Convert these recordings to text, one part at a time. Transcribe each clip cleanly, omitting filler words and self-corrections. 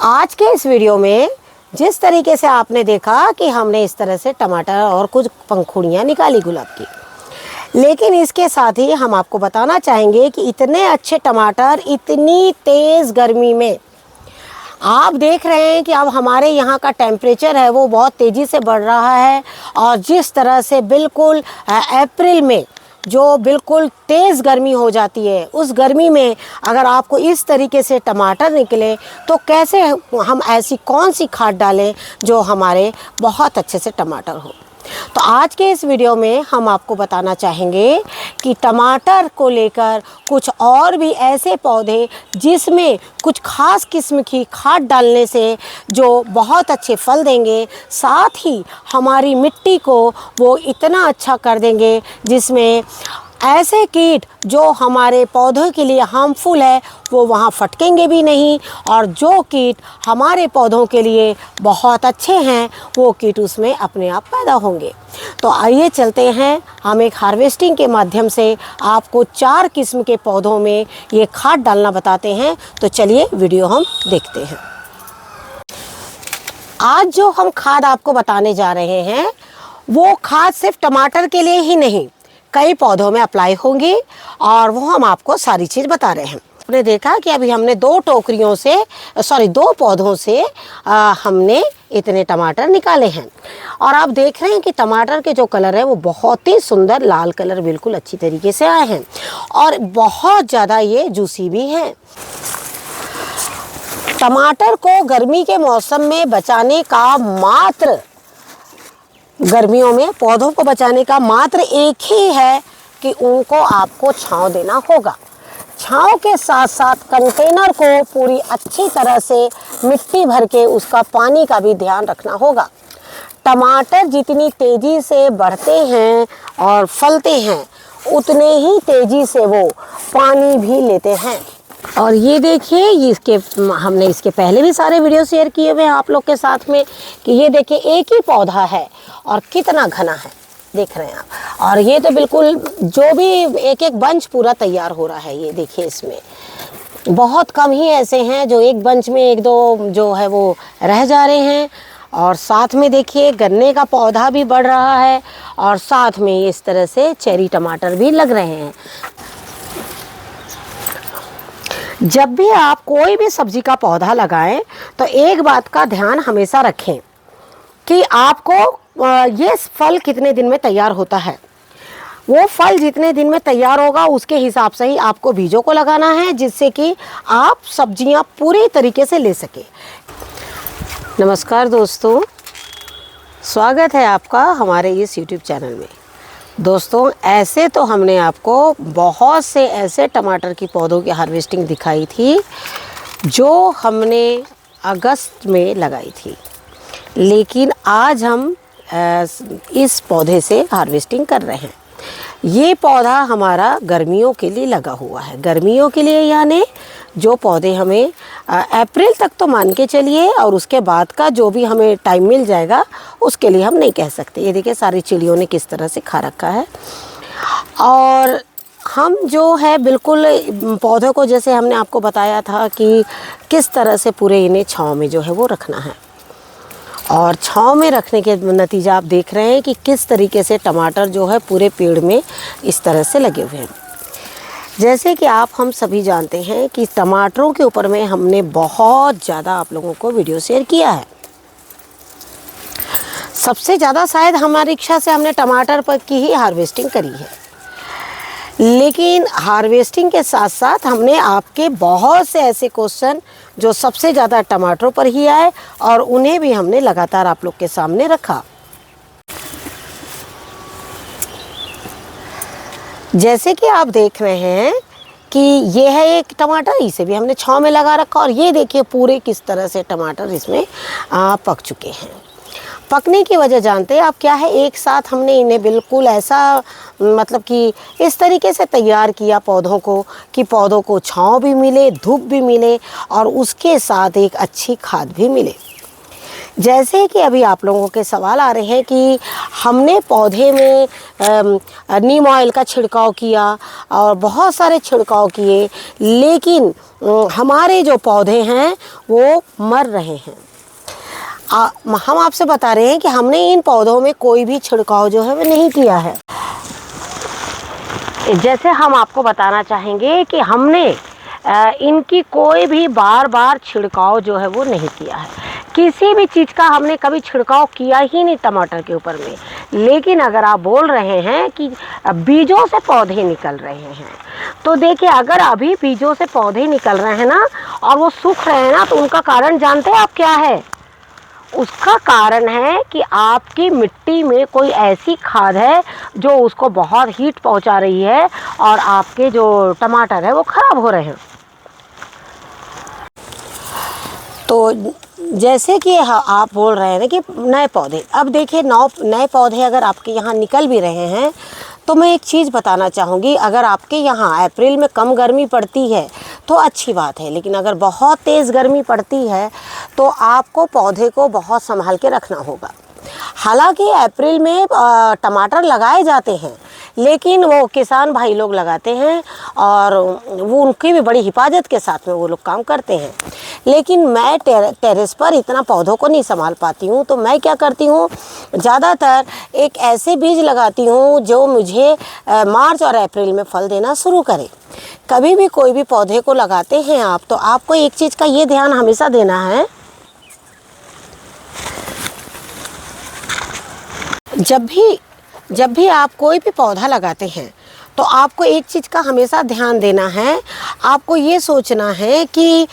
आज के इस वीडियो में जिस तरीके से आपने देखा कि हमने इस तरह से टमाटर और कुछ पंखुड़ियाँ निकाली गुलाब की, लेकिन इसके साथ ही हम आपको बताना चाहेंगे कि इतने अच्छे टमाटर इतनी तेज़ गर्मी में आप देख रहे हैं कि अब हमारे यहाँ का टेम्परेचर है वो बहुत तेज़ी से बढ़ रहा है। और जिस तरह से बिल्कुल अप्रैल में जो बिल्कुल तेज़ गर्मी हो जाती है, उस गर्मी में अगर आपको इस तरीके से टमाटर निकले तो कैसे हम ऐसी कौन सी खाद डालें जो हमारे बहुत अच्छे से टमाटर हो। तो आज के इस वीडियो में हम आपको बताना चाहेंगे कि टमाटर को लेकर कुछ और भी ऐसे पौधे जिसमें कुछ खास किस्म की खाद डालने से जो बहुत अच्छे फल देंगे, साथ ही हमारी मिट्टी को वो इतना अच्छा कर देंगे जिसमें ऐसे कीट जो हमारे पौधों के लिए हार्मफुल है वो वहाँ फटकेंगे भी नहीं, और जो कीट हमारे पौधों के लिए बहुत अच्छे हैं वो कीट उसमें अपने आप पैदा होंगे। तो आइए चलते हैं, हम एक हार्वेस्टिंग के माध्यम से आपको 4 किस्म के पौधों में ये खाद डालना बताते हैं। तो चलिए वीडियो हम देखते हैं। आज जो हम खाद आपको बताने जा रहे हैं वो खाद सिर्फ टमाटर के लिए ही नहीं, कई पौधों में अप्लाई होंगी और वो हम आपको सारी चीज़ बता रहे हैं। आपने देखा कि अभी हमने 2 पौधों से हमने इतने टमाटर निकाले हैं, और आप देख रहे हैं कि टमाटर के जो कलर है वो बहुत ही सुंदर लाल कलर बिल्कुल अच्छी तरीके से आए हैं और बहुत ज़्यादा ये जूसी भी हैं। टमाटर को गर्मी के मौसम में बचाने का मात्र, गर्मियों में पौधों को बचाने का मात्र एक ही है कि उनको आपको छांव देना होगा। छांव के साथ साथ कंटेनर को पूरी अच्छी तरह से मिट्टी भर के उसका पानी का भी ध्यान रखना होगा। टमाटर जितनी तेज़ी से बढ़ते हैं और फलते हैं उतने ही तेज़ी से वो पानी भी लेते हैं। और ये देखिए, हमने इसके पहले भी सारे वीडियो शेयर किए हुए हैं आप लोग के साथ में कि ये देखिए एक ही पौधा है और कितना घना है, देख रहे हैं आप। और ये तो बिल्कुल जो भी एक बंच पूरा तैयार हो रहा है, ये देखिए इसमें बहुत कम ही ऐसे हैं जो एक बंच में 1-2 जो है वो रह जा रहे हैं। और साथ में देखिए गन्ने का पौधा भी बढ़ रहा है और साथ में इस तरह से चेरी टमाटर भी लग रहे हैं। जब भी आप कोई भी सब्जी का पौधा लगाएं तो एक बात का ध्यान हमेशा रखें कि आपको ये फल कितने दिन में तैयार होता है। वो फल जितने दिन में तैयार होगा उसके हिसाब से ही आपको बीजों को लगाना है, जिससे कि आप सब्जियां पूरी तरीके से ले सके। नमस्कार दोस्तों, स्वागत है आपका हमारे इस YouTube चैनल में। दोस्तों, ऐसे तो हमने आपको बहुत से ऐसे टमाटर की पौधों की हार्वेस्टिंग दिखाई थी जो हमने अगस्त में लगाई थी, लेकिन आज हम इस पौधे से हार्वेस्टिंग कर रहे हैं। ये पौधा हमारा गर्मियों के लिए लगा हुआ है। गर्मियों के लिए यानी जो पौधे हमें अप्रैल तक तो मान के चलिए, और उसके बाद का जो भी हमें टाइम मिल जाएगा उसके लिए हम नहीं कह सकते। ये देखिए सारी चिड़ियों ने किस तरह से खा रखा है। और हम जो है बिल्कुल पौधों को, जैसे हमने आपको बताया था कि किस तरह से पूरे इन्हें छांव में जो है वो रखना है, और छांव में रखने के नतीजा आप देख रहे हैं कि किस तरीके से टमाटर जो है पूरे पेड़ में इस तरह से लगे हुए हैं। जैसे कि हम सभी जानते हैं कि टमाटरों के ऊपर में हमने बहुत ज़्यादा आप लोगों को वीडियो शेयर किया है। सबसे ज़्यादा शायद हमारी इच्छा से हमने टमाटर पर की ही हार्वेस्टिंग करी है, लेकिन हार्वेस्टिंग के साथ साथ हमने आपके बहुत से ऐसे क्वेश्चन जो सबसे ज़्यादा टमाटरों पर ही आए और उन्हें भी हमने लगातार आप लोग के सामने रखा। जैसे कि आप देख रहे हैं कि ये है एक टमाटर, इसे भी हमने छांव में लगा रखा, और ये देखिए पूरे किस तरह से टमाटर इसमें पक चुके हैं। पकने की वजह जानते हैं आप क्या है, एक साथ हमने इन्हें बिल्कुल ऐसा मतलब कि इस तरीके से तैयार किया पौधों को कि पौधों को छांव भी मिले, धूप भी मिले और उसके साथ एक अच्छी खाद भी मिले। जैसे कि अभी आप लोगों के सवाल आ रहे हैं कि हमने पौधे में नीम ऑयल का छिड़काव किया और बहुत सारे छिड़काव किए, लेकिन हमारे जो पौधे हैं वो मर रहे हैं। हम आपसे बता रहे हैं कि हमने इन पौधों में कोई भी छिड़काव जो है वो नहीं किया है। जैसे हम आपको बताना चाहेंगे कि हमने इनकी कोई भी बार बार छिड़काव जो है वो नहीं किया है। किसी भी चीज़ का हमने कभी छिड़काव किया ही नहीं टमाटर के ऊपर में। लेकिन अगर आप बोल रहे हैं कि बीजों से पौधे निकल रहे हैं, तो देखिए अगर अभी बीजों से पौधे निकल रहे हैं ना और वो सूख रहे हैं ना, तो उनका कारण जानते हैं आप क्या है? उसका कारण है कि आपकी मिट्टी में कोई ऐसी खाद है जो उसको बहुत हीट पहुंचा रही है और आपके जो टमाटर है वो ख़राब हो रहे हैं। तो जैसे कि आप बोल रहे हैं ना कि नए पौधे, अब देखिए नए पौधे अगर आपके यहाँ निकल भी रहे हैं, तो मैं एक चीज़ बताना चाहूँगी, अगर आपके यहाँ अप्रैल में कम गर्मी पड़ती है तो अच्छी बात है, लेकिन अगर बहुत तेज़ गर्मी पड़ती है तो आपको पौधे को बहुत संभाल के रखना होगा। हालांकि अप्रैल में टमाटर लगाए जाते हैं, लेकिन वो किसान भाई लोग लगाते हैं और वो उनकी भी बड़ी हिफाजत के साथ में वो लोग काम करते हैं। लेकिन मैं टेरेस पर इतना पौधों को नहीं संभाल पाती हूँ, तो मैं क्या करती हूँ, ज़्यादातर एक ऐसे बीज लगाती हूँ जो मुझे मार्च और अप्रैल में फल देना शुरू करे। कभी भी कोई भी पौधे को लगाते हैं आप, तो आपको एक चीज़ का ये ध्यान हमेशा देना है, जब भी आप कोई भी पौधा लगाते हैं तो आपको एक चीज़ का हमेशा ध्यान देना है। आपको ये सोचना है कि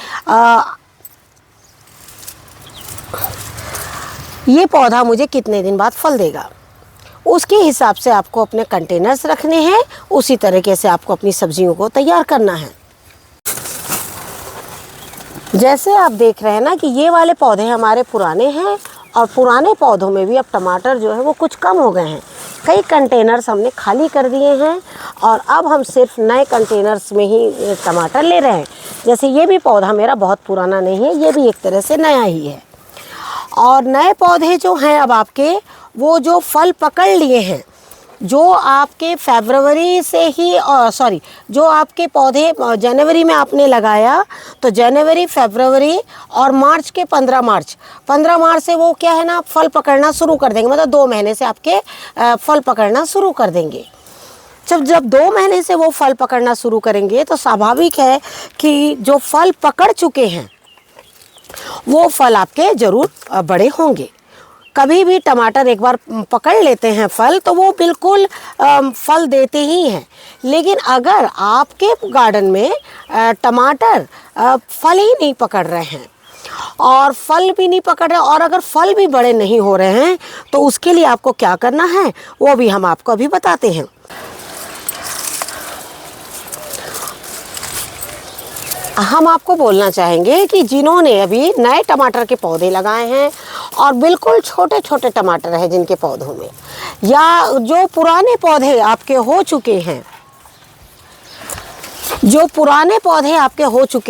ये पौधा मुझे कितने दिन बाद फल देगा। उसके हिसाब से आपको अपने कंटेनर्स रखने हैं, उसी तरीके से आपको अपनी सब्जियों को तैयार करना है। जैसे आप देख रहे हैं ना कि ये वाले पौधे हमारे पुराने हैं और पुराने पौधों में भी अब टमाटर जो है वो कुछ कम हो गए हैं। कई कंटेनर्स हमने खाली कर दिए हैं और अब हम सिर्फ नए कंटेनर्स में ही टमाटर ले रहे हैं। जैसे ये भी पौधा मेरा बहुत पुराना नहीं है, ये भी एक तरह से नया ही है। और नए पौधे जो हैं अब आपके, वो जो फल पकड़ लिए हैं, जो आपके फरवरी से ही जो आपके पौधे जनवरी में आपने लगाया, तो जनवरी, फरवरी और मार्च के 15 मार्च से वो क्या है ना, फल पकड़ना शुरू कर देंगे। मतलब 2 महीने से आपके फल पकड़ना शुरू कर देंगे। जब 2 महीने से वो फल पकड़ना शुरू करेंगे तो स्वाभाविक है कि जो फल पकड़ चुके हैं वो फल आपके ज़रूर बड़े होंगे। कभी भी टमाटर एक बार पकड़ लेते हैं फल, तो वो बिल्कुल फल देते ही हैं। लेकिन अगर आपके गार्डन में टमाटर फल ही नहीं पकड़ रहे हैं और फल भी नहीं पकड़ रहे, और अगर फल भी बड़े नहीं हो रहे हैं, तो उसके लिए आपको क्या करना है वो भी हम आपको अभी बताते हैं। हम आपको बोलना चाहेंगे कि जिन्होंने अभी नए टमाटर के पौधे लगाए हैं और बिल्कुल छोटे छोटे टमाटर हैं जिनके पौधों में, या जो पुराने पौधे आपके हो चुके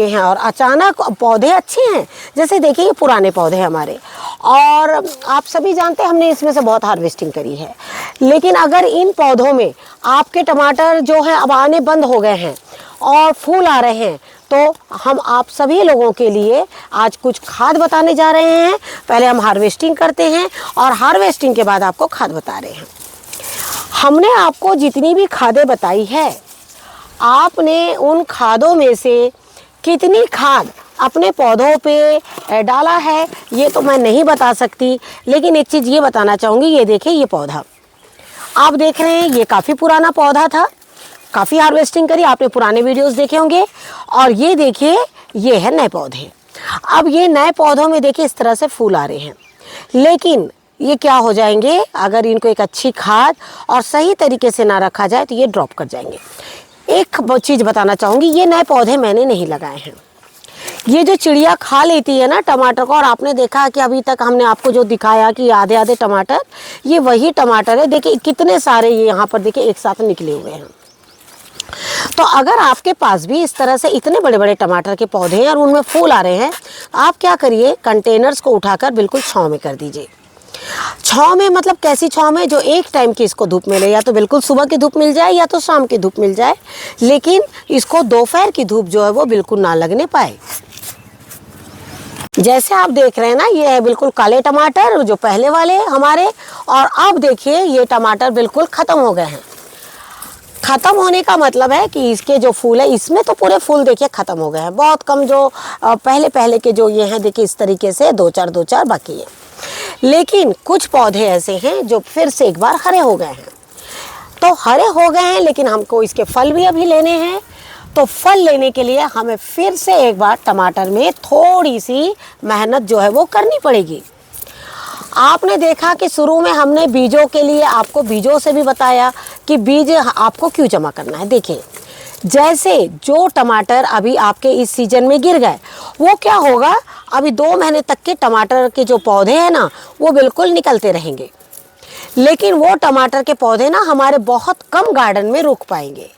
हैं, और अचानक पौधे अच्छे हैं, जैसे देखिए ये पुराने पौधे हमारे, और आप सभी जानते हैं हमने इसमें से बहुत हार्वेस्टिंग करी है। लेकिन अगर इन पौधों में आपके टमाटर जो हैं अब आने बंद हो गए हैं और फूल आ रहे हैं, तो हम आप सभी लोगों के लिए आज कुछ खाद बताने जा रहे हैं। पहले हम हार्वेस्टिंग करते हैं और हार्वेस्टिंग के बाद आपको खाद बता रहे हैं। हमने आपको जितनी भी खादें बताई है, आपने उन खादों में से कितनी खाद अपने पौधों पे डाला है ये तो मैं नहीं बता सकती, लेकिन एक चीज़ ये बताना चाहूँगी। ये देखिए, ये पौधा आप देख रहे हैं, ये काफ़ी पुराना पौधा था, काफ़ी हार्वेस्टिंग करी, आपने पुराने वीडियोस देखे होंगे। और ये देखिए, ये है नए पौधे। अब ये नए पौधों में देखिए इस तरह से फूल आ रहे हैं, लेकिन ये क्या हो जाएंगे, अगर इनको एक अच्छी खाद और सही तरीके से ना रखा जाए तो ये ड्रॉप कर जाएंगे। एक चीज़ बताना चाहूँगी, ये नए पौधे मैंने नहीं लगाए हैं। ये जो चिड़िया खा लेती है ना टमाटर को, और आपने देखा कि अभी तक हमने आपको जो दिखाया कि आधे आधे टमाटर, ये वही टमाटर है। देखिए कितने सारे ये यहाँ पर देखिए एक साथ निकले हुए हैं। तो अगर आपके पास भी इस तरह से इतने बड़े बड़े टमाटर के पौधे हैं और उनमें फूल आ रहे हैं, आप क्या करिए, कंटेनर्स को उठाकर बिल्कुल छाँव में कर दीजिए। छाँव में मतलब कैसी छाँव में, जो एक टाइम की इसको धूप मिले, या तो बिल्कुल सुबह की धूप मिल जाए या तो शाम की धूप मिल जाए, लेकिन इसको दोपहर की धूप जो है वो बिल्कुल ना लगने पाए। जैसे आप देख रहे हैं ना, ये है बिल्कुल काले टमाटर जो पहले वाले हमारे, और अब देखिए ये टमाटर बिल्कुल ख़त्म हो गए हैं। ख़त्म होने का मतलब है कि इसके जो फूल है, इसमें तो पूरे फूल देखिए ख़त्म हो गए हैं। बहुत कम जो पहले के जो ये हैं देखिए इस तरीके से दो चार बाकी है। लेकिन कुछ पौधे ऐसे हैं जो फिर से एक बार हरे हो गए हैं। तो हरे हो गए हैं, लेकिन हमको इसके फल भी अभी लेने हैं। तो फल लेने के लिए हमें फिर से एक बार टमाटर में थोड़ी सी मेहनत जो है वो करनी पड़ेगी। आपने देखा कि शुरू में हमने बीजों के लिए आपको बीजों से भी बताया कि बीज आपको क्यों जमा करना है। देखिए, जैसे जो टमाटर अभी आपके इस सीजन में गिर गए, वो क्या होगा, अभी 2 महीने तक के टमाटर के जो पौधे हैं ना, वो बिल्कुल निकलते रहेंगे। लेकिन वो टमाटर के पौधे ना हमारे बहुत कम गार्डन में रुक पाएंगे।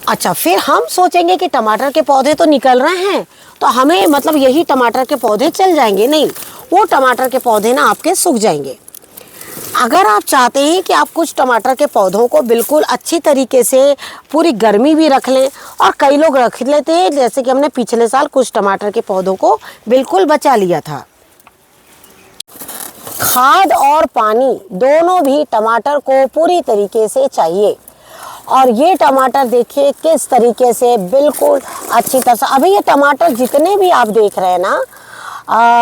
अच्छा, फिर हम सोचेंगे कि टमाटर के पौधे तो निकल रहे हैं, तो हमें मतलब यही टमाटर के पौधे चल जाएंगे। नहीं, वो टमाटर के पौधे ना आपके सूख जाएंगे। अगर आप चाहते हैं कि आप कुछ टमाटर के पौधों को बिल्कुल अच्छी तरीके से पूरी गर्मी भी रख लें, और कई लोग रख लेते हैं, जैसे कि हमने पिछले साल कुछ टमाटर के पौधों को बिल्कुल बचा लिया था। खाद और पानी दोनों भी टमाटर को पूरी तरीके से चाहिए। और ये टमाटर देखिए किस तरीके से बिल्कुल अच्छी तरह से, अभी ये टमाटर जितने भी आप देख रहे हैं ना,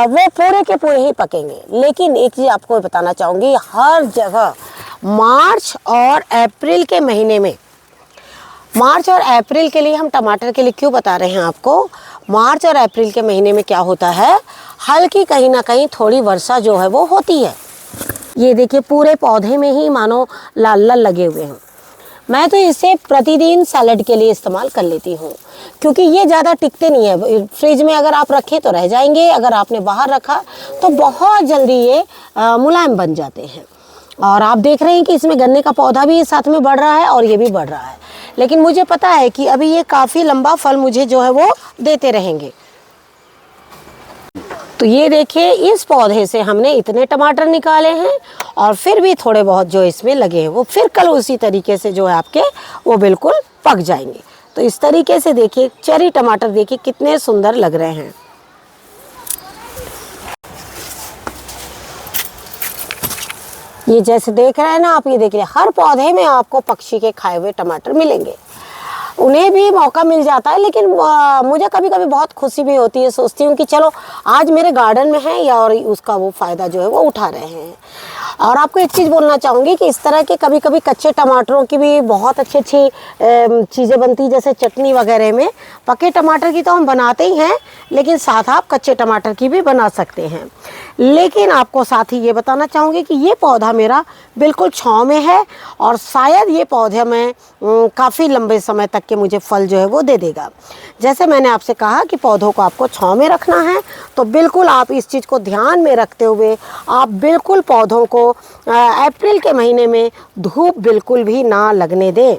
वो पूरे के पूरे ही पकेंगे। लेकिन एक चीज़ आपको बताना चाहूँगी, हर जगह मार्च और अप्रैल के महीने में, मार्च और अप्रैल के लिए हम टमाटर के लिए क्यों बता रहे हैं आपको, मार्च और अप्रैल के महीने में क्या होता है, हल्की कहीं ना कहीं थोड़ी वर्षा जो है वो होती है। ये देखिए पूरे पौधे में ही मानो लाल लाल लगे हुए हैं। मैं तो इसे प्रतिदिन सैलेड के लिए इस्तेमाल कर लेती हूँ, क्योंकि ये ज़्यादा टिकते नहीं है। फ्रिज में अगर आप रखें तो रह जाएंगे, अगर आपने बाहर रखा तो बहुत जल्दी ये मुलायम बन जाते हैं। और आप देख रहे हैं कि इसमें गन्ने का पौधा भी साथ में बढ़ रहा है और ये भी बढ़ रहा है। लेकिन मुझे पता है कि अभी ये काफ़ी लंबा फल मुझे जो है वो देते रहेंगे। तो ये देखिए, इस पौधे से हमने इतने टमाटर निकाले हैं, और फिर भी थोड़े बहुत जो इसमें लगे हैं वो फिर कल उसी तरीके से जो है आपके वो बिल्कुल पक जाएंगे। तो इस तरीके से देखिए चेरी टमाटर देखिए कितने सुंदर लग रहे हैं। ये जैसे देख रहे हैं ना आप, ये देखिए हर पौधे में आपको पक्षी के खाए हुए टमाटर मिलेंगे। उन्हें भी मौका मिल जाता है, लेकिन मुझे कभी कभी बहुत खुशी भी होती है, सोचती हूँ कि चलो आज मेरे गार्डन में है, या और उसका वो फ़ायदा जो है वो उठा रहे हैं। और आपको एक चीज़ बोलना चाहूँगी कि इस तरह के कभी कभी कच्चे टमाटरों की भी बहुत अच्छी चीज़ें बनती, जैसे चटनी वगैरह में। पके टमाटर की तो हम बनाते ही हैं, लेकिन साथ आप कच्चे टमाटर की भी बना सकते हैं। लेकिन आपको साथ ही ये बताना चाहूँगी कि ये पौधा मेरा बिल्कुल छाँव में है, और शायद ये पौधे में काफ़ी लंबे समय तक के मुझे फल जो है वो दे देगा। जैसे मैंने आपसे कहा कि पौधों को आपको छाँव में रखना है, तो बिल्कुल आप इस चीज़ को ध्यान में रखते हुए आप बिल्कुल पौधों को अप्रैल के महीने में धूप बिल्कुल भी ना लगने दें।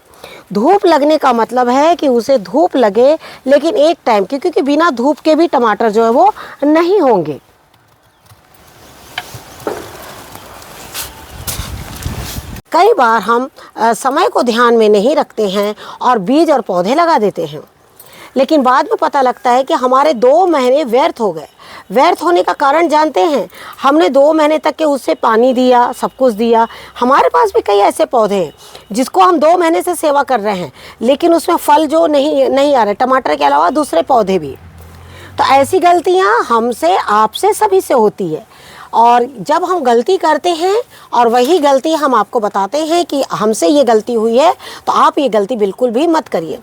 धूप लगने का मतलब है कि उसे धूप लगे, लेकिन एक टाइम की, क्योंकि बिना धूप के भी टमाटर जो है वो नहीं होंगे। कई बार हम समय को ध्यान में नहीं रखते हैं और बीज और पौधे लगा देते हैं, लेकिन बाद में पता लगता है कि हमारे 2 महीने व्यर्थ हो गए। व्यर्थ होने का कारण जानते हैं, हमने 2 महीने तक के उससे पानी दिया, सब कुछ दिया। हमारे पास भी कई ऐसे पौधे हैं जिसको हम 2 महीने से सेवा कर रहे हैं, लेकिन उसमें फल जो नहीं आ रहे, टमाटर के अलावा दूसरे पौधे भी। तो ऐसी गलतियाँ हमसे, आपसे, सभी से होती है। और जब हम गलती करते हैं और वही गलती हम आपको बताते हैं कि हमसे ये गलती हुई है, तो आप ये गलती बिल्कुल भी मत करिए।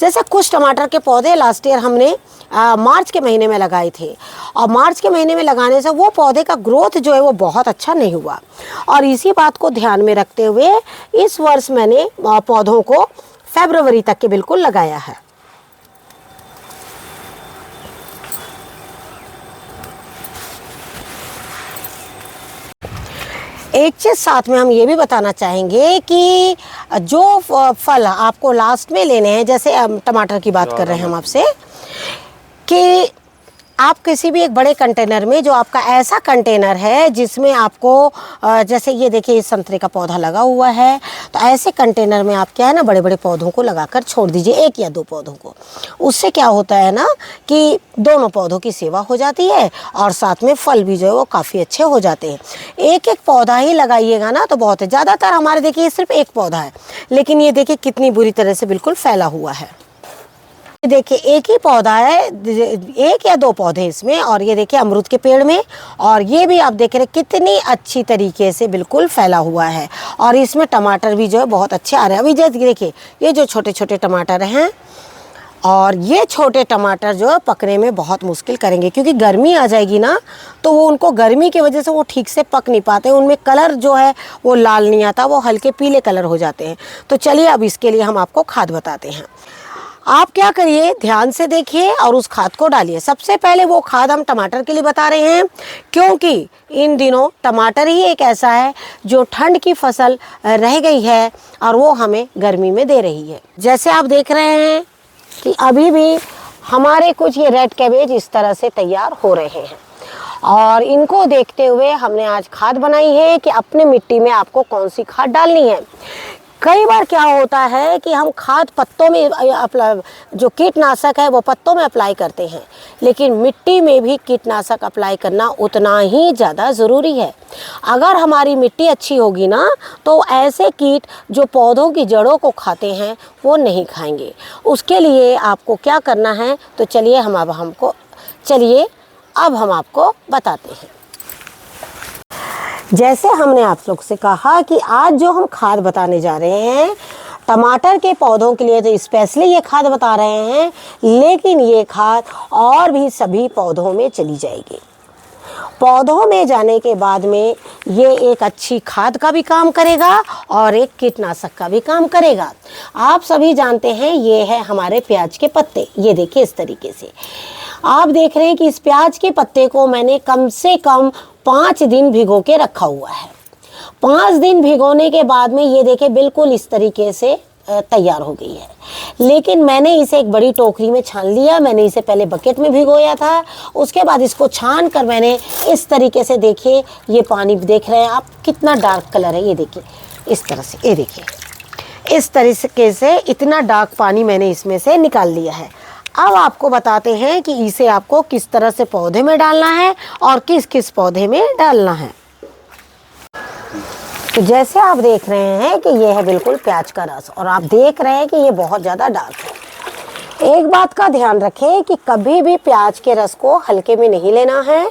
जैसे कुछ टमाटर के पौधे लास्ट ईयर हमने मार्च के महीने में लगाए थे, और मार्च के महीने में लगाने से वो पौधे का ग्रोथ जो है वो बहुत अच्छा नहीं हुआ। और इसी बात को ध्यान में रखते हुए इस वर्ष मैंने पौधों को फरवरी तक के बिल्कुल लगाया है। एक चीज़ साथ में हम ये भी बताना चाहेंगे कि जो फल आपको लास्ट में लेने हैं, जैसे टमाटर की बात कर रहे हैं हम आपसे, कि आप किसी भी एक बड़े कंटेनर में, जो आपका ऐसा कंटेनर है जिसमें आपको जैसे ये देखिए इस संतरे का पौधा लगा हुआ है, तो ऐसे कंटेनर में आप क्या है ना बड़े बड़े पौधों को लगाकर छोड़ दीजिए, 1 या 2 पौधों को। उससे क्या होता है ना कि दोनों पौधों की सेवा हो जाती है और साथ में फल भी जो है वो काफ़ी अच्छे हो जाते हैं। एक एक पौधा ही लगाइएगा ना तो बहुत है। ज़्यादातर हमारे देखिए सिर्फ एक पौधा है, लेकिन ये देखिए कितनी बुरी तरह से बिल्कुल फैला हुआ है। देखिए एक ही पौधा है, 1 या 2 पौधे इसमें, और ये देखिए अमरूद के पेड़ में, और ये भी आप देख रहे हैं कितनी अच्छी तरीके से बिल्कुल फैला हुआ है। और इसमें टमाटर भी जो है बहुत अच्छे आ रहे हैं। अभी जैसे देखिए ये जो छोटे छोटे टमाटर हैं, और ये छोटे टमाटर जो है पकने में बहुत मुश्किल करेंगे, क्योंकि गर्मी आ जाएगी ना तो वो उनको गर्मी की वजह से वो ठीक से पक नहीं पाते, उनमें कलर जो है वो लाल नहीं आता, वो हल्के पीले कलर हो जाते हैं। तो चलिए अब इसके लिए हम आपको खाद बताते हैं। आप क्या करिए, ध्यान से देखिए और उस खाद को डालिए। सबसे पहले वो खाद हम टमाटर के लिए बता रहे हैं, क्योंकि इन दिनों टमाटर ही एक ऐसा है जो ठंड की फसल रह गई है और वो हमें गर्मी में दे रही है। जैसे आप देख रहे हैं कि अभी भी हमारे कुछ ये रेड कैबेज इस तरह से तैयार हो रहे हैं, और इनको देखते हुए हमने आज खाद बनाई है कि अपने मिट्टी में आपको कौन सी खाद डालनी है। कई बार क्या होता है कि हम खाद पत्तों में जो कीटनाशक है वो पत्तों में अप्लाई करते हैं, लेकिन मिट्टी में भी कीटनाशक अप्लाई करना उतना ही ज़्यादा ज़रूरी है। अगर हमारी मिट्टी अच्छी होगी ना तो ऐसे कीट जो पौधों की जड़ों को खाते हैं वो नहीं खाएंगे। उसके लिए आपको क्या करना है, तो चलिए अब हम आपको बताते हैं। जैसे हमने आप लोग से कहा कि आज जो हम खाद बताने जा रहे हैं टमाटर के पौधों के लिए, तो स्पेशली ये खाद बता रहे हैं, लेकिन ये खाद और भी सभी पौधों में चली जाएगी। पौधों में जाने के बाद में ये एक अच्छी खाद का भी काम करेगा और एक कीटनाशक का भी काम करेगा। आप सभी जानते हैं ये है हमारे प्याज के पत्ते। ये देखिए इस तरीके से आप देख रहे हैं कि इस प्याज के पत्ते को मैंने कम से कम 5 दिन भिगो के रखा हुआ है। 5 दिन भिगोने के बाद में ये देखिए बिल्कुल इस तरीके से तैयार हो गई है। लेकिन मैंने इसे एक बड़ी टोकरी में छान लिया। मैंने इसे पहले बकेट में भिगोया था, उसके बाद इसको छान कर मैंने इस तरीके से, देखिए ये पानी देख रहे हैं आप कितना डार्क कलर है, ये देखिए इस तरह से, ये देखिए इस तरीके से इतना डार्क पानी मैंने इसमें से निकाल लिया है। अब आपको बताते हैं कि इसे आपको किस तरह से पौधे में डालना है और किस किस पौधे में डालना है। तो जैसे आप देख रहे हैं कि यह है बिल्कुल प्याज का रस, और आप देख रहे हैं कि ये बहुत ज़्यादा डार्क है। एक बात का ध्यान रखें कि कभी भी प्याज के रस को हल्के में नहीं लेना है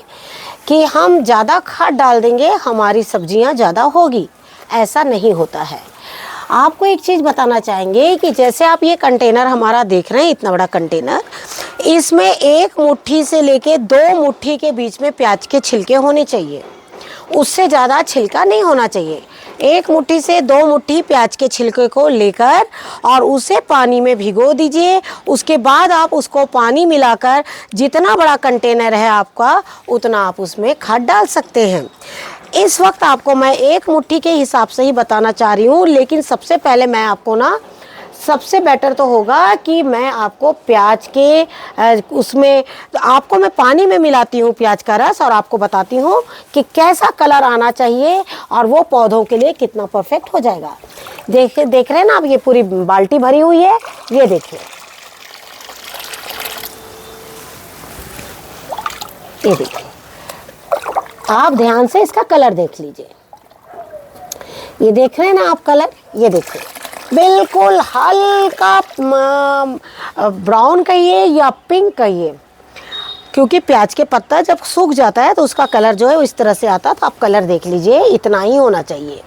कि हम ज़्यादा खाद डाल देंगे हमारी सब्जियां ज़्यादा होगी, ऐसा नहीं होता है। आपको एक चीज़ बताना चाहेंगे कि जैसे आप ये कंटेनर हमारा देख रहे हैं, इतना बड़ा कंटेनर, इसमें 1 मुट्ठी से लेके 2 मुट्ठी के बीच में प्याज के छिलके होने चाहिए, उससे ज़्यादा छिलका नहीं होना चाहिए। 1 मुट्ठी से 2 मुट्ठी प्याज के छिलके को लेकर और उसे पानी में भिगो दीजिए। उसके बाद आप उसको पानी मिलाकर, जितना बड़ा कंटेनर है आपका उतना आप उसमें खाद डाल सकते हैं। इस वक्त आपको मैं 1 मुट्ठी के हिसाब से ही बताना चाह रही हूँ, लेकिन सबसे पहले मैं आपको ना, सबसे बेटर तो होगा कि मैं आपको प्याज के उसमें, तो आपको मैं पानी में मिलाती हूँ प्याज का रस और आपको बताती हूँ कि कैसा कलर आना चाहिए और वो पौधों के लिए कितना परफेक्ट हो जाएगा। देख रहे हैं ना आप, ये पूरी बाल्टी भरी हुई है, ये देखिए, ये देखिए, आप ध्यान से इसका कलर देख लीजिए। ये देख रहे हैं ना आप कलर, ये देखिए बिल्कुल हल्का ब्राउन कहिए या पिंक कहिए, क्योंकि प्याज के पत्ता जब सूख जाता है तो उसका कलर जो है वो इस तरह से आता है। तो आप कलर देख लीजिए, इतना ही होना चाहिए।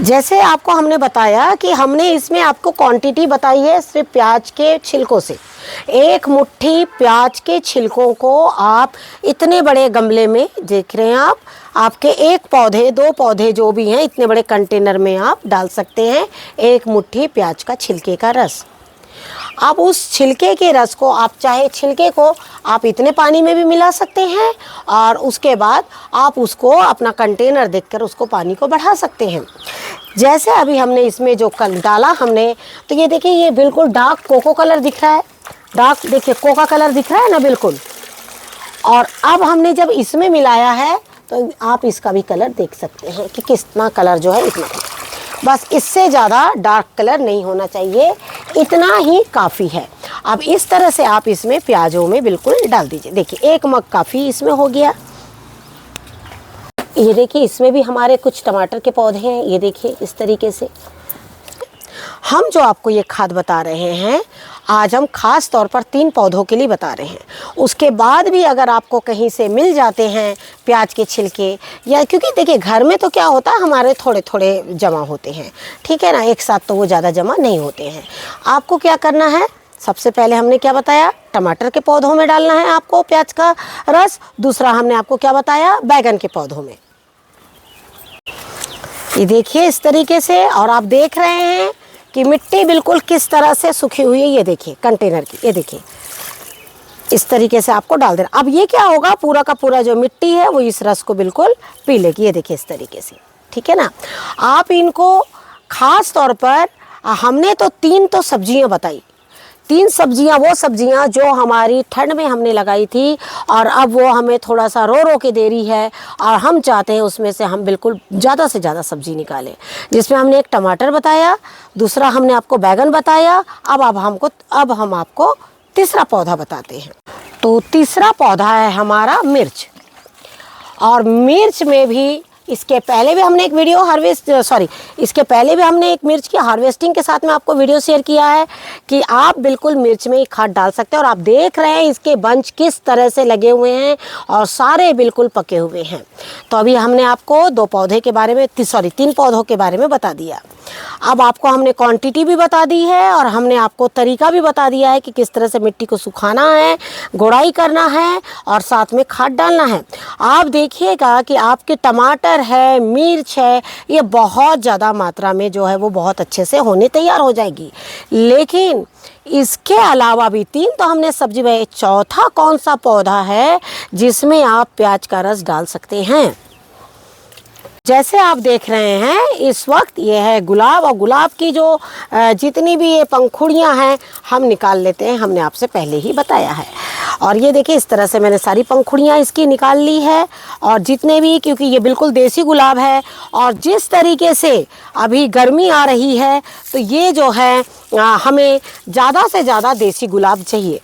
जैसे आपको हमने बताया कि हमने इसमें आपको क्वांटिटी बताई है सिर्फ प्याज के छिलकों से। 1 मुट्ठी प्याज के छिलकों को आप इतने बड़े गमले में देख रहे हैं आप, आपके 1 पौधे 2 पौधे जो भी हैं इतने बड़े कंटेनर में आप डाल सकते हैं 1 मुट्ठी प्याज का छिलके का रस। अब उस छिलके के रस को आप चाहे छिलके को आप इतने पानी में भी मिला सकते हैं और उसके बाद आप उसको अपना कंटेनर देखकर उसको पानी को बढ़ा सकते हैं। जैसे अभी हमने इसमें जो कल डाला हमने, तो ये देखिए ये बिल्कुल डार्क कोको कलर दिख रहा है, डार्क देखिए कोका कलर दिख रहा है ना बिल्कुल। और अब हमने जब इसमें मिलाया है तो आप इसका भी कलर देख सकते हैं कि कितना कलर जो है इतना, बस इससे ज़्यादा डार्क कलर नहीं होना चाहिए, इतना ही काफ़ी है। अब इस तरह से आप इसमें प्याजों में बिल्कुल डाल दीजिए। देखिए 1 मग काफ़ी इसमें हो गया। ये देखिए इसमें भी हमारे कुछ टमाटर के पौधे हैं, ये देखिए इस तरीके से। हम जो आपको ये खाद बता रहे हैं आज हम खास तौर पर 3 पौधों के लिए बता रहे हैं। उसके बाद भी अगर आपको कहीं से मिल जाते हैं प्याज के छिलके, या क्योंकि देखिए घर में तो क्या होता है हमारे थोड़े थोड़े जमा होते हैं, ठीक है ना, एक साथ तो वो ज़्यादा जमा नहीं होते हैं। आपको क्या करना है, सबसे पहले हमने क्या बताया, टमाटर के पौधों में डालना है आपको प्याज का रस। दूसरा हमने आपको क्या बताया, बैगन के पौधों में। ये देखिए इस तरीके से, और आप देख रहे हैं कि मिट्टी बिल्कुल किस तरह से सूखी हुई है। ये देखिए कंटेनर की, ये देखिए इस तरीके से आपको डाल देना। अब ये क्या होगा, पूरा का पूरा जो मिट्टी है वो इस रस को बिल्कुल पी लेगी। ये देखिए इस तरीके से, ठीक है ना। आप इनको खास तौर पर, हमने तो 3 तो सब्जियां बताई, 3 सब्जियां, वो सब्जियां जो हमारी ठंड में हमने लगाई थी और अब वो हमें थोड़ा सा रो रो के दे रही है और हम चाहते हैं उसमें से हम बिल्कुल ज़्यादा से ज़्यादा सब्जी निकालें। जिसमें हमने एक टमाटर बताया, दूसरा हमने आपको बैगन बताया। अब हम आपको तीसरा पौधा बताते हैं। तो तीसरा पौधा है हमारा मिर्च। और मिर्च में भी इसके पहले भी हमने एक मिर्च की हार्वेस्टिंग के साथ में आपको वीडियो शेयर किया है कि आप बिल्कुल मिर्च में ही खाद डाल सकते हैं। और आप देख रहे हैं इसके बंच किस तरह से लगे हुए हैं और सारे बिल्कुल पके हुए हैं। तो अभी हमने आपको 3 पौधों के बारे में बता दिया। अब आपको हमने क्वांटिटी भी बता दी है और हमने आपको तरीका भी बता दिया है कि किस तरह से मिट्टी को सुखाना है, गोड़ाई करना है और साथ में खाद डालना है। आप देखिएगा कि आपके टमाटर है, मिर्च है, ये बहुत ज़्यादा मात्रा में जो है वो बहुत अच्छे से होने तैयार हो जाएगी। लेकिन इसके अलावा भी 3 तो हमने सब्जी में, चौथा कौन सा पौधा है जिसमें आप प्याज का रस डाल सकते हैं। जैसे आप देख रहे हैं इस वक्त ये है गुलाब, और गुलाब की जो जितनी भी ये पंखुड़ियां हैं हम निकाल लेते हैं, हमने आपसे पहले ही बताया है। और ये देखिए इस तरह से मैंने सारी पंखुड़ियां इसकी निकाल ली है। और जितने भी, क्योंकि ये बिल्कुल देसी गुलाब है और जिस तरीके से अभी गर्मी आ रही है तो ये जो है हमें ज़्यादा से ज़्यादा देसी गुलाब चाहिए।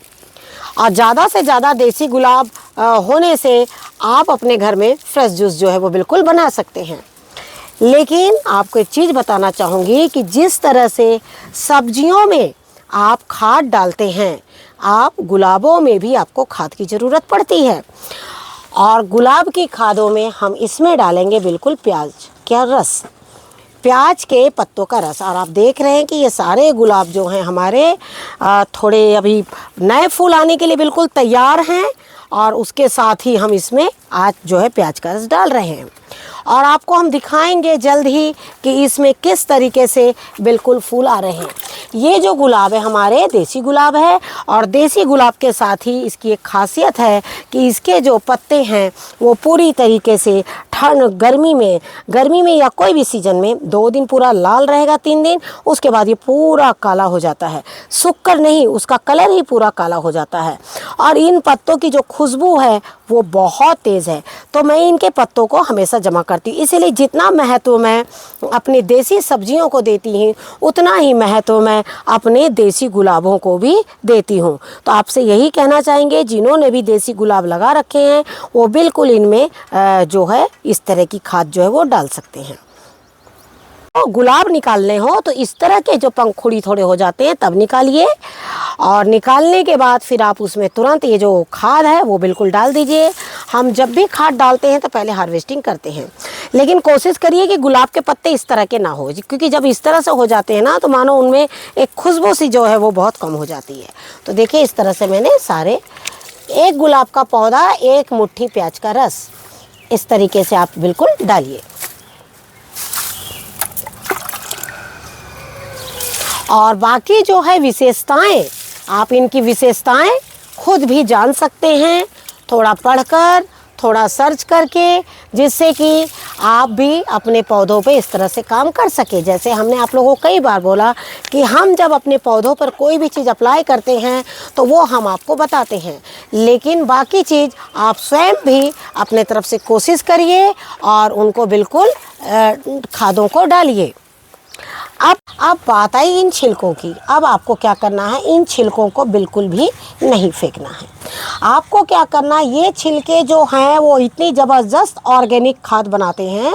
और ज़्यादा से ज़्यादा देसी गुलाब होने से आप अपने घर में फ्रेश जूस जो है वो बिल्कुल बना सकते हैं। लेकिन आपको एक चीज़ बताना चाहूँगी कि जिस तरह से सब्जियों में आप खाद डालते हैं, आप गुलाबों में भी आपको खाद की ज़रूरत पड़ती है। और गुलाब की खादों में हम इसमें डालेंगे बिल्कुल प्याज का रस, प्याज के पत्तों का रस। और आप देख रहे हैं कि ये सारे गुलाब जो हैं हमारे थोड़े अभी नए फूल आने के लिए बिल्कुल तैयार हैं। और उसके साथ ही हम इसमें आज जो है प्याज का रस डाल रहे हैं। और आपको हम दिखाएंगे जल्द ही कि इसमें किस तरीके से बिल्कुल फूल आ रहे हैं। ये जो गुलाब है हमारे देसी गुलाब है, और देसी गुलाब के साथ ही इसकी एक खासियत है कि इसके जो पत्ते हैं वो पूरी तरीके से गर्मी में या कोई भी सीज़न में 2 दिन पूरा लाल रहेगा, 3 दिन, उसके बाद ये पूरा काला हो जाता है। सूखकर नहीं, उसका कलर ही पूरा काला हो जाता है। और इन पत्तों की जो खुशबू है वो बहुत तेज़ है। तो मैं इनके पत्तों को हमेशा जमा करती हूँ। इसीलिए जितना महत्व मैं अपनी देसी सब्जियों को देती हूँ उतना ही महत्व मैं अपने देसी गुलाबों को भी देती हूँ। तो आपसे यही कहना चाहेंगे जिन्होंने भी देसी गुलाब लगा रखे हैं वो बिल्कुल इनमें जो है इस तरह की खाद जो है वो डाल सकते हैं। तो गुलाब निकालने हो तो इस तरह के जो पंखुड़ी थोड़े हो जाते हैं तब निकालिए। और निकालने के बाद फिर आप उसमें तुरंत ये जो खाद है वो बिल्कुल डाल दीजिए। हम जब भी खाद डालते हैं तो पहले हार्वेस्टिंग करते हैं, लेकिन कोशिश करिए कि गुलाब के पत्ते इस तरह के ना हो, क्योंकि जब इस तरह से हो जाते हैं ना तो मानो उनमें एक खुशबू सी जो है वो बहुत कम हो जाती है। तो देखिए इस तरह से मैंने सारे, एक गुलाब का पौधा, 1 मुट्ठी प्याज का रस, इस तरीके से आप बिल्कुल डालिए। और बाकी जो है विशेषताएं, आप इनकी विशेषताएं खुद भी जान सकते हैं, थोड़ा पढ़कर, थोड़ा सर्च करके, जिससे कि आप भी अपने पौधों पे इस तरह से काम कर सके। जैसे हमने आप लोगों को कई बार बोला कि हम जब अपने पौधों पर कोई भी चीज़ अप्लाई करते हैं तो वो हम आपको बताते हैं, लेकिन बाकी चीज़ आप स्वयं भी अपने तरफ से कोशिश करिए और उनको बिल्कुल खादों को डालिए। अब बात आई इन छिलकों की। अब आपको क्या करना है, इन छिलकों को बिल्कुल भी नहीं फेंकना है। आपको क्या करना है, ये छिलके जो हैं वो इतनी ज़बरदस्त ऑर्गेनिक खाद बनाते हैं,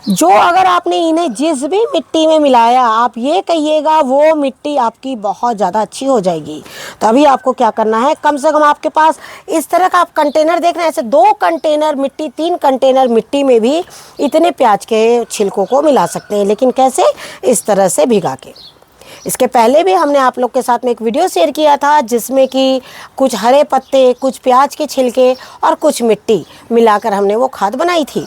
जो अगर आपने इन्हें जिस भी मिट्टी में मिलाया, आप ये कहिएगा वो मिट्टी आपकी बहुत ज़्यादा अच्छी हो जाएगी। तो अभी आपको क्या करना है, कम से कम आपके पास इस तरह का आप कंटेनर देख रहे हैं, ऐसे 2 कंटेनर मिट्टी, 3 कंटेनर मिट्टी में भी इतने प्याज के छिलकों को मिला सकते हैं। लेकिन कैसे, इस तरह से भिगा के। इसके पहले भी हमने आप लोग के साथ में एक वीडियो शेयर किया था, जिसमें कि कुछ हरे पत्ते, कुछ प्याज के छिलके और कुछ मिट्टी मिलाकर हमने वो खाद बनाई थी।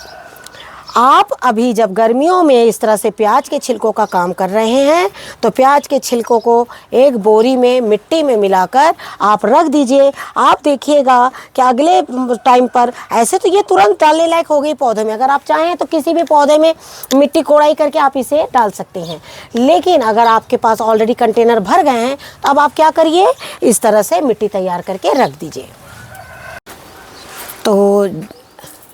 आप अभी जब गर्मियों में इस तरह से प्याज के छिलकों का काम कर रहे हैं, तो प्याज के छिलकों को एक बोरी में मिट्टी में मिलाकर आप रख दीजिए। आप देखिएगा कि अगले टाइम पर, ऐसे तो ये तुरंत डालने लायक हो गई पौधे में, अगर आप चाहें तो किसी भी पौधे में मिट्टी कोड़ाई करके आप इसे डाल सकते हैं। लेकिन अगर आपके पास ऑलरेडी कंटेनर भर गए हैं तो अब आप क्या करिए, इस तरह से मिट्टी तैयार करके रख दीजिए।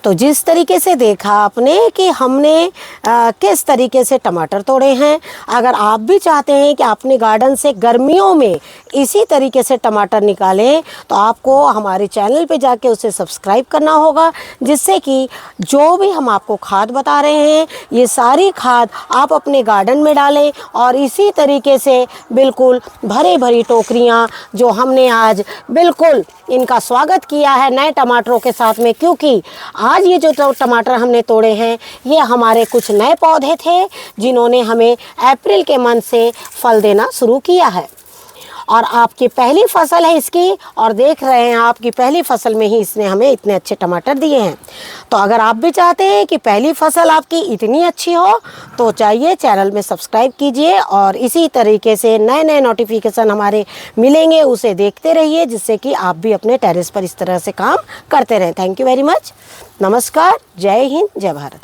तो जिस तरीके से देखा आपने कि हमने किस तरीके से टमाटर तोड़े हैं, अगर आप भी चाहते हैं कि अपने गार्डन से गर्मियों में इसी तरीके से टमाटर निकालें, तो आपको हमारे चैनल पे जाके उसे सब्सक्राइब करना होगा, जिससे कि जो भी हम आपको खाद बता रहे हैं, ये सारी खाद आप अपने गार्डन में डालें और इसी तरीके से बिल्कुल भरी भरी टोकरियाँ जो हमने आज बिल्कुल इनका स्वागत किया है नए टमाटरों के साथ में, क्योंकि आज ये जो टमाटर हमने तोड़े हैं ये हमारे कुछ नए पौधे थे जिन्होंने हमें अप्रैल के मंथ से फल देना शुरू किया है। और आपकी पहली फसल है इसकी, और देख रहे हैं आपकी पहली फसल में ही इसने हमें इतने अच्छे टमाटर दिए हैं। तो अगर आप भी चाहते हैं कि पहली फसल आपकी इतनी अच्छी हो, तो चाहिए चैनल में सब्सक्राइब कीजिए और इसी तरीके से नए नए नोटिफिकेशन हमारे मिलेंगे, उसे देखते रहिए, जिससे कि आप भी अपने टेरेस पर इस तरह से काम करते रहें। Thank you very much. नमस्कार, जय हिंद, जय भारत।